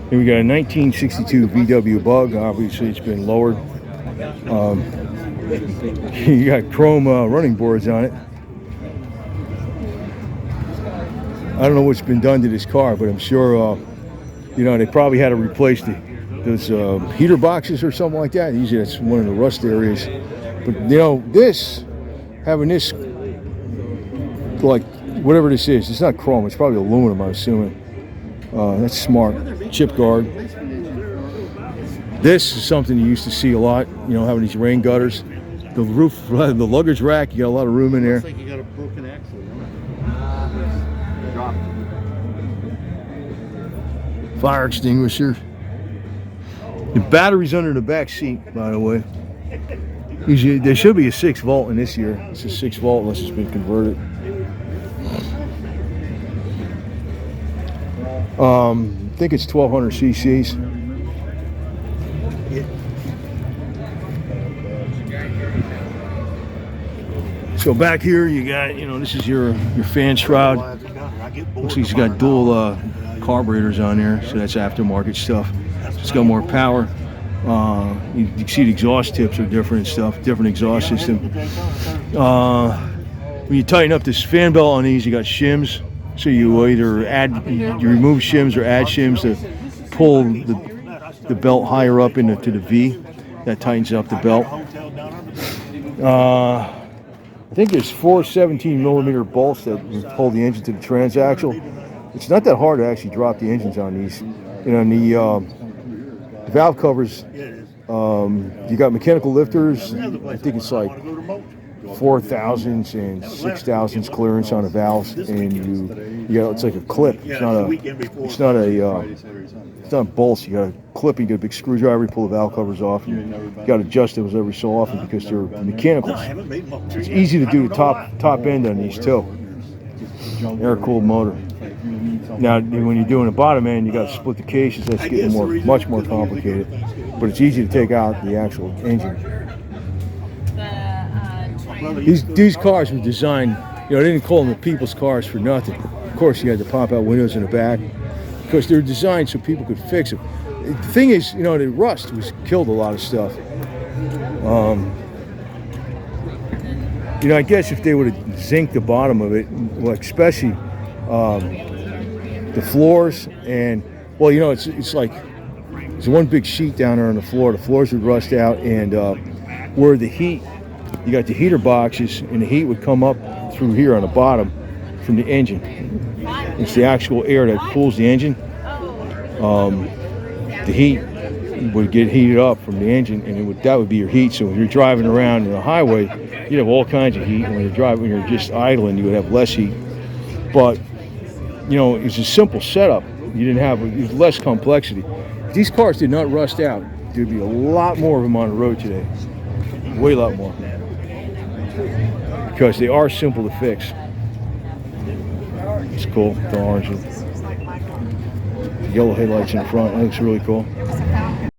And we got a 1962 VW Bug. Obviously, it's been lowered. You got chrome running boards on it. I don't know what's been done to this car, but I'm sure, you know, they probably had to replace those heater boxes or something like that. Usually that's one of the rust areas. But, you know, having this, like, whatever this is, it's not chrome. It's probably aluminum, I'm assuming. That's smart. Chip guard. This is something you used to see a lot, you know, having these rain gutters. The roof, the luggage rack, you got a lot of room in there. Looks like you got a broken axle. Fire extinguisher. The battery's under the back seat, by the way. Usually, there should be a 6 volt in this year. It's a 6 volt unless it's been converted. I think it's 1200 cc's. So back here you got, you know, this is your fan shroud. Looks like it's got dual carburetors on there, so that's aftermarket stuff. It's got more power. You can see the exhaust tips are different and stuff, different exhaust system. When you tighten up this fan belt on these, you got shims. So you either you remove shims or add shims to pull the belt higher up to the V. That tightens up the belt. I think there's 4 17mm bolts that hold the engine to the transaxle. It's not that hard to actually drop the engines on these. You know, and the valve covers, you got mechanical lifters. I think it's like 4,000s and 6,000s clearance on the valves, and you got, it's like a clip. It's not bolts. You got a clip. You get a big screwdriver. You pull the valve covers off. You got to adjust those every so often because they're mechanicals. It's easy to do the top end on these too. Air-cooled motor. Now, when you're doing the bottom end, you got to split the cases. That's getting much more complicated. But it's easy to take out the actual engine. These cars were designed, you know, they didn't call them the people's cars for nothing. Of course, you had the pop-out windows in the back because they were designed so people could fix them. The thing is, you know, the rust killed a lot of stuff. You know, I guess if they would have zinced the bottom of it, well, especially the floors and, well, you know, it's like there's one big sheet down there on the floor. The floors would rust out, and where the heat, you got the heater boxes, and the heat would come up through here on the bottom from the engine. It's the actual air that cools the engine. The heat would get heated up from the engine, and that would be your heat. So when you're driving around in the highway, you'd have all kinds of heat. And when you're just idling, you would have less heat. But you know, it's a simple setup. You didn't have, it was less complexity. If these cars did not rust out, there'd be a lot more of them on the road today. Way a lot more. Because they are simple to fix. It's cool, the orange. The yellow headlights in the front, that looks really cool.